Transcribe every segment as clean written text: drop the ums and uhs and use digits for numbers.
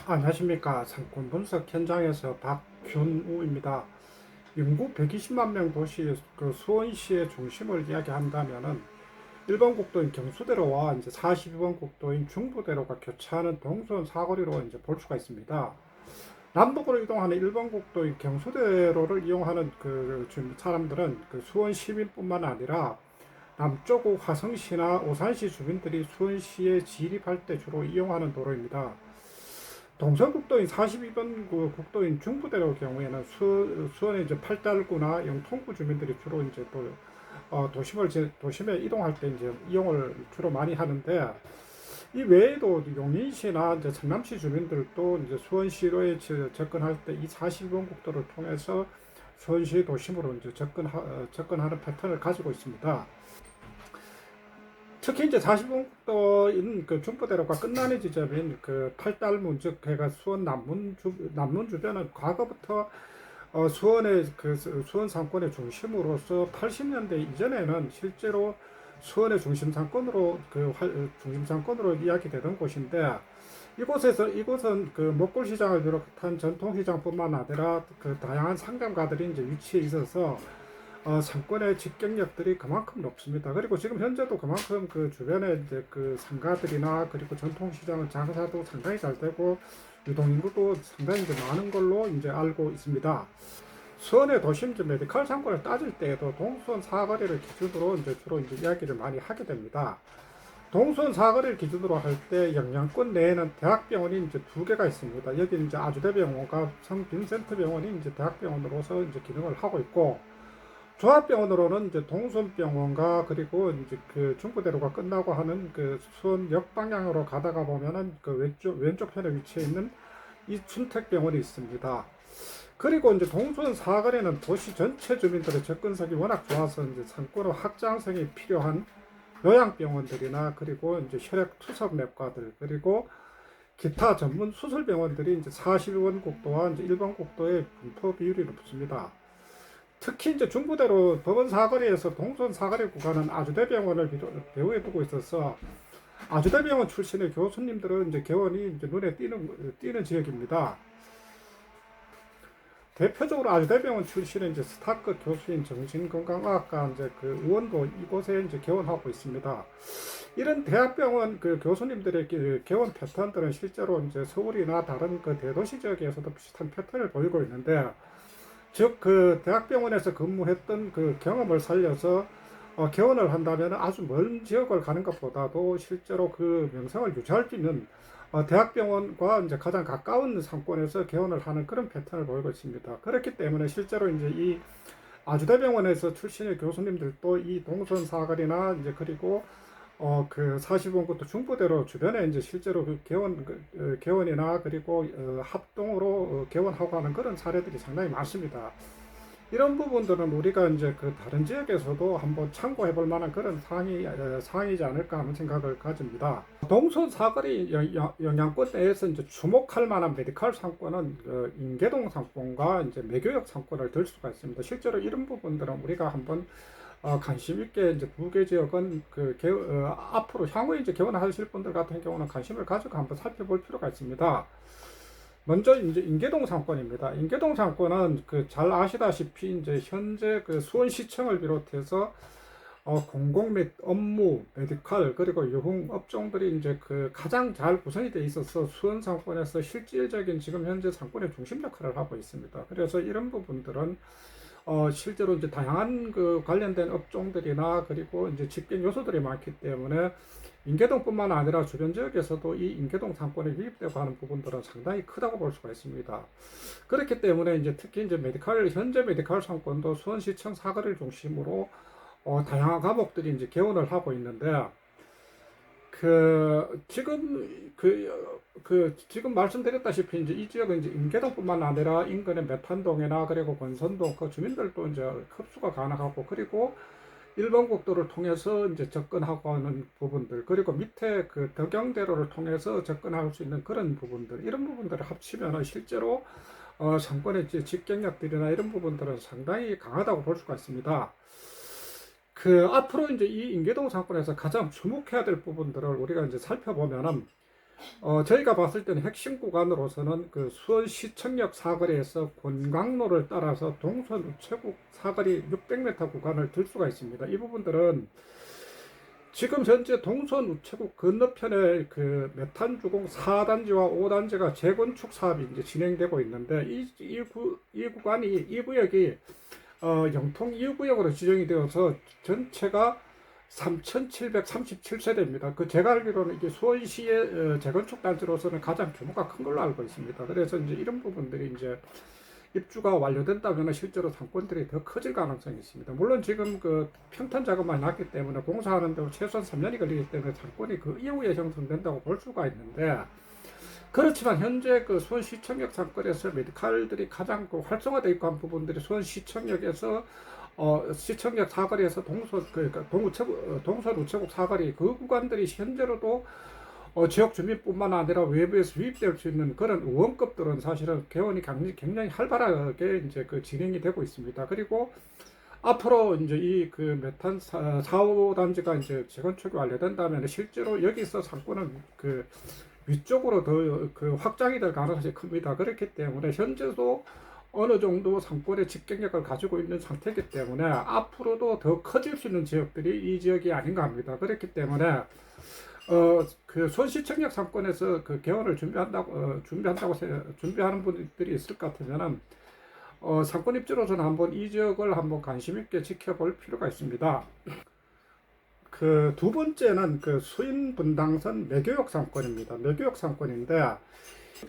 안녕하십니까. 상권 분석 현장에서 박균우입니다. 인구 120만 명 도시 수원시의 중심을 이야기한다면은 1번 국도인 경수대로와 이제 42번 국도인 중부대로가 교차하는 동선 사거리로 이제 볼 수가 있습니다. 남북으로 이동하는 1번 국도인 경수대로를 이용하는 사람들은 수원 시민뿐만 아니라 남쪽 화성시나 오산시 주민들이 수원시에 진입할 때 주로 이용하는 도로입니다. 동서국도인 42번 국도인 중부대로 경우에는 수원의 이제 팔달구나 영통구 주민들이 주로 이제 또 도심에 이동할 때 이제 이용을 주로 많이 하는데, 이 외에도 용인시나 이제 성남시 주민들도 이제 수원시로에 접근할 때 이 42번 국도를 통해서 수원시 도심으로 이제 접근하는 패턴을 가지고 있습니다. 특히 이제 40분도인 중부대로가 끝나는 지점인 팔달문, 즉 해가 수원 남문 주변은 과거부터 수원의 수원 상권의 중심으로서 80년대 이전에는 실제로 수원의 중심 상권으로 중심 상권으로 이야기되던 곳인데, 이곳은 먹골 시장을 비롯한 전통 시장뿐만 아니라 다양한 상점가들이 이제 위치해 있어서 상권의 집경력들이 그만큼 높습니다. 그리고 지금 현재도 그만큼 주변에 이제 상가들이나 그리고 전통시장은 장사도 상당히 잘 되고 유동인구도 상당히 이제 많은 걸로 이제 알고 있습니다. 수원의 도심 메디컬 상권을 따질 때에도 동수원 사거리를 기준으로 이제 주로 이제 이야기를 많이 하게 됩니다. 동수원 사거리를 기준으로 할 때 영양권 내에는 대학병원이 이제 두 개가 있습니다. 여기 이제 아주대병원과 성빈센트병원이 이제 대학병원으로서 이제 기능을 하고 있고, 종합병원으로는 이제 동순병원과 그리고 이제 중부대로가 끝나고 하는 수원 역방향으로 가다가 보면은 왼쪽 편에 위치해 있는 이 춘택병원이 있습니다. 그리고 이제 동수원 사거리는 도시 전체 주민들의 접근성이 워낙 좋아서 이제 상권의 확장성이 필요한 요양병원들이나 그리고 이제 혈액 투석 내과들, 그리고 기타 전문 수술병원들이 이제 42번 국도와 이제 1번 국도의 분포 비율이 높습니다. 특히 이제 중부대로 법원 사거리에서 동선 사거리 구간은 아주대병원을 배후에 두고 있어서 아주대병원 출신의 교수님들은 이제 개원이 이제 눈에 띄는 지역입니다. 대표적으로 아주대병원 출신의 이제 스타크 교수인 정신건강의학과 이제 의원도 이곳에 이제 개원하고 있습니다. 이런 대학병원 교수님들의 개원 패턴들은 실제로 이제 서울이나 다른 대도시 지역에서도 비슷한 패턴을 보이고 있는데, 즉 대학병원에서 근무했던 경험을 살려서 개원을 한다면 아주 먼 지역을 가는 것보다도 실제로 그 명성을 유지할 수 있는 대학병원과 이제 가장 가까운 상권에서 개원을 하는 그런 패턴을 보이고 있습니다. 그렇기 때문에 실제로 이제 이 아주대병원에서 출신의 교수님들도 이 동선 사거리나 이제 그리고 40원부터 중부대로 주변에 이제 실제로 개원이나 그리고 합동으로 개원하고 하는 그런 사례들이 상당히 많습니다. 이런 부분들은 우리가 이제 다른 지역에서도 한번 참고해 볼 만한 그런 사항이지 않을까 하는 생각을 가집니다. 동선 사거리 영향권 내에서 이제 주목할 만한 메디컬 상권은 인계동 상권과 이제 매교역 상권을 들 수가 있습니다. 실제로 이런 부분들은 우리가 한번 관심 있게 이제 두 개 지역은 앞으로 향후에 이제 개원하실 분들 같은 경우는 관심을 가지고 한번 살펴볼 필요가 있습니다. 먼저 이제 인계동 상권입니다. 인계동 상권은 잘 아시다시피 이제 현재 수원시청을 비롯해서 공공 및 업무, 메디컬 그리고 유흥 업종들이 이제 가장 잘 구성이 되어 있어서 수원 상권에서 실질적인 지금 현재 상권의 중심 역할을 하고 있습니다. 그래서 이런 부분들은 실제로 이제 다양한 관련된 업종들이나 그리고 이제 집행 요소들이 많기 때문에 인계동뿐만 아니라 주변 지역에서도 이 인계동 상권에 유입되고 하는 부분들은 상당히 크다고 볼 수가 있습니다. 그렇기 때문에 이제 특히 이제 현재 메디컬 상권도 수원시청 사거리를 중심으로 다양한 과목들이 이제 개원을 하고 있는데, 지금 말씀드렸다시피 이제 이 지역은 이제 인계동뿐만 아니라 인근의 매탄동이나 그리고 권선동 주민들도 이제 흡수가 가능하고, 그리고 일본 국도를 통해서 이제 접근하고 하는 부분들, 그리고 밑에 덕영대로를 통해서 접근할 수 있는 그런 부분들, 이런 부분들을 합치면 실제로 상권의 이제 집경력들이나 이런 부분들은 상당히 강하다고 볼 수가 있습니다. 앞으로 이제 이 인계동 상권에서 가장 주목해야 될 부분들을 우리가 이제 살펴보면은, 저희가 봤을 때는 핵심 구간으로서는 그 수원시청역 사거리에서 권광로를 따라서 동선 우체국 사거리 600m 구간을 들 수가 있습니다. 이 부분들은 지금 현재 동선 우체국 건너편에 그 메탄주공 4단지와 5단지가 재건축 사업이 이제 진행되고 있는데 이 구간이 이 구역이 영통 2구역으로 지정이 되어서 전체가 3,737세대입니다. 그 제가 알기로는 이게 수원시의 재건축 단지로서는 가장 규모가 큰 걸로 알고 있습니다. 그래서 이제 이런 부분들이 이제 입주가 완료된다면 실제로 상권들이 더 커질 가능성이 있습니다. 물론 지금 그 평탄 작업만 났기 때문에 공사하는데 최소한 3년이 걸리기 때문에 상권이 그 이후에 형성된다고 볼 수가 있는데, 그렇지만 현재 그 수원시청역 상권에서 메디칼들이 가장 그 활성화되어 있고 한 부분들이 수원시청역에서 시청역 사거리에서 동선 우체국 사거리 그 구간들이 현재로도 지역 주민뿐만 아니라 외부에서 유입될 수 있는 그런 의원급들은 사실은 개원이 굉장히 활발하게 이제 그 진행이 되고 있습니다. 그리고 앞으로 이제 이 그 메탄 4, 5단지가 이제 재건축이 완료된다면 실제로 여기서 상권은 그 위쪽으로 더 그 확장이 될 가능성이 큽니다. 그렇기 때문에 현재도 어느 정도 상권의 집중력을 가지고 있는 상태이기 때문에 앞으로도 더 커질 수 있는 지역들이 이 지역이 아닌가 합니다. 그렇기 때문에 그 수원시청역 상권에서 그 개원을 준비하는 분들이 있을 것 같으면은 상권 입지로서는 한번 이 지역을 한번 관심 있게 지켜볼 필요가 있습니다. 그 두 번째는 그 수인 분당선 매교역 상권입니다. 매교역 상권인데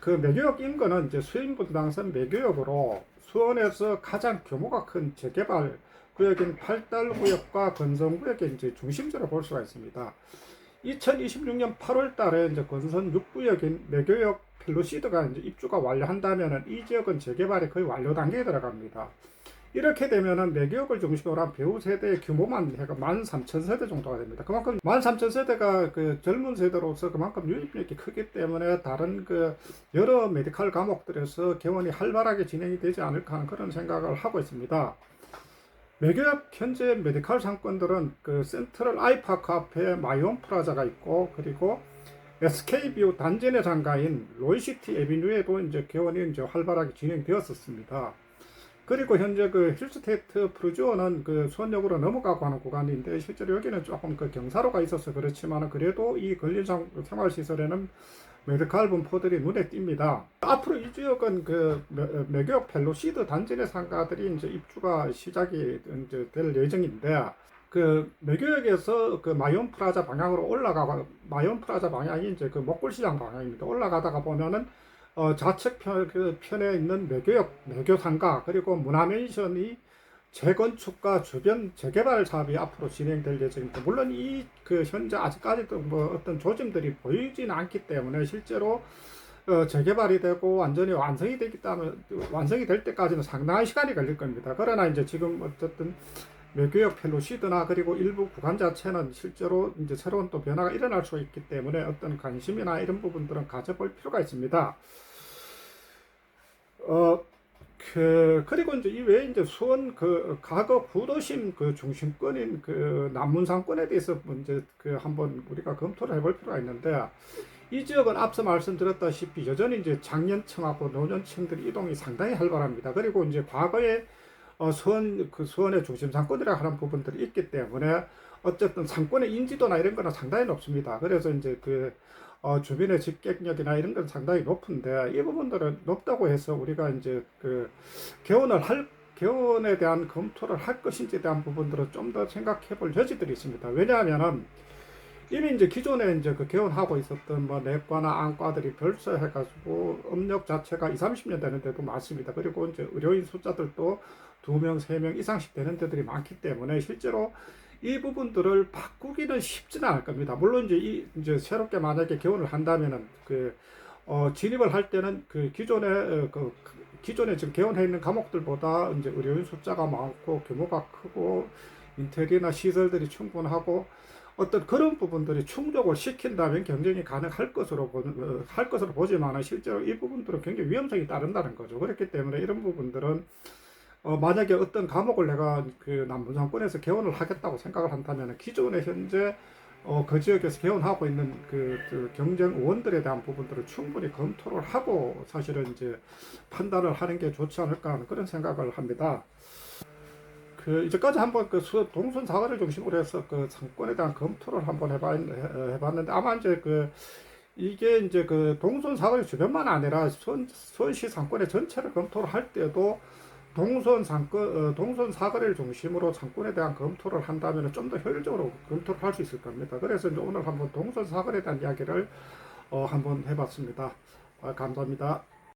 그 매교역 인근은 이제 수인 분당선 매교역으로 수원에서 가장 규모가 큰 재개발 구역인 팔달구역과 건성구역의 이제 중심지로 볼 수가 있습니다. 2026년 8월 달에 이제 건선 6구역인 매교역 펠로시드가 이제 입주가 완료한다면은 이 지역은 재개발이 거의 완료 단계에 들어갑니다. 이렇게 되면은 매교역을 중심으로 한 배우 세대의 규모만 해가 13,000세대 정도가 됩니다. 그만큼 13,000세대가 그 젊은 세대로서 그만큼 유입력이 크기 때문에 다른 그 여러 메디칼 과목들에서 개원이 활발하게 진행이 되지 않을까 하는 그런 생각을 하고 있습니다. 매교역 현재 메디칼 상권들은 그 센트럴 아이파크 앞에 마이온 프라자가 있고, 그리고 SK뷰 단지 내 상가인 로이시티 에비뉴에도 이제 개원이 이제 활발하게 진행되었었습니다. 그리고 현재 그 힐스테이트 프루지오는 그 수원역으로 넘어가고 하는 구간인데 실제로 여기는 조금 그 경사로가 있어서 그렇지만 그래도 이 근린 생활시설에는 메디칼 분포들이 눈에 띕니다. 앞으로 이 지역은 그 매교역 펠로시드 단지 내 상가들이 이제 입주가 시작이 이제 될 예정인데, 그 매교역에서 그 마이온 프라자 방향으로 마이온 프라자 방향이 이제 그 목골시장 방향입니다. 올라가다가 보면은 좌측 편에 있는 매교 상가, 그리고 문화맨션이 재건축과 주변 재개발 사업이 앞으로 진행될 예정입니다. 물론 이 그 현재 아직까지도 뭐 어떤 조짐들이 보이지는 않기 때문에 실제로 재개발이 되고 완전히 완성이 될 때까지는 상당한 시간이 걸릴 겁니다. 그러나 이제 지금 어쨌든 매교역 펠로시드나 그리고 일부 구간 자체는 실제로 이제 새로운 또 변화가 일어날 수 있기 때문에 어떤 관심이나 이런 부분들은 가져볼 필요가 있습니다. 그리고 이제 이외에 이제 수원 그 과거 구도심 그 중심권인 그 남문상권에 대해서 이제 그 한번 우리가 검토를 해볼 필요가 있는데, 이 지역은 앞서 말씀드렸다시피 여전히 이제 장년층하고 노년층들의 이동이 상당히 활발합니다. 그리고 이제 과거에 수원의 중심 상권이라 하는 부분들이 있기 때문에 어쨌든 상권의 인지도나 이런 거는 상당히 높습니다. 그래서 이제 그 주변의 집객력이나 이런 건 상당히 높은데, 이 부분들은 높다고 해서 우리가 이제 그 개원에 대한 검토를 할 것인지에 대한 부분들은 좀 더 생각해 볼 여지들이 있습니다. 왜냐하면은 이미 이제 기존에 이제 그 개원하고 있었던 뭐 내과나 안과들이 별서 해가지고 업력 자체가 20, 30년 되는 데도 많습니다. 그리고 이제 의료인 숫자들도 2명, 3명 이상씩 되는 데들이 많기 때문에 실제로 이 부분들을 바꾸기는 쉽지는 않을 겁니다. 물론 이제 새롭게 만약에 개원을 한다면은 진입을 할 때는 그 기존에 지금 개원해 있는 과목들보다 이제 의료인 숫자가 많고 규모가 크고 인테리어나 시설들이 충분하고 어떤 그런 부분들이 충족을 시킨다면 경쟁이 가능할 것으로 보지만 실제로 이 부분들은 굉장히 위험성이 따른다는 거죠. 그렇기 때문에 이런 부분들은 만약에 어떤 과목을 내가 그 남부상권에서 개원을 하겠다고 생각을 한다면 기존에 현재 그 지역에서 개원하고 있는 그 경쟁 의원들에 대한 부분들을 충분히 검토를 하고 사실은 이제 판단을 하는 게 좋지 않을까 하는 그런 생각을 합니다. 그 이제까지 한번 그 동선 사거리를 중심으로 해서 그 상권에 대한 검토를 한번 해봤는데 아마 이제 그 이게 이제 그 동선 사거리 주변만 아니라 수원시 상권의 전체를 검토를 할 때도 동선 사거리를 중심으로 상권에 대한 검토를 한다면 좀 더 효율적으로 검토를 할 수 있을 겁니다. 그래서 이제 오늘 한번 동선 사거리에 대한 이야기를 한번 해봤습니다. 감사합니다.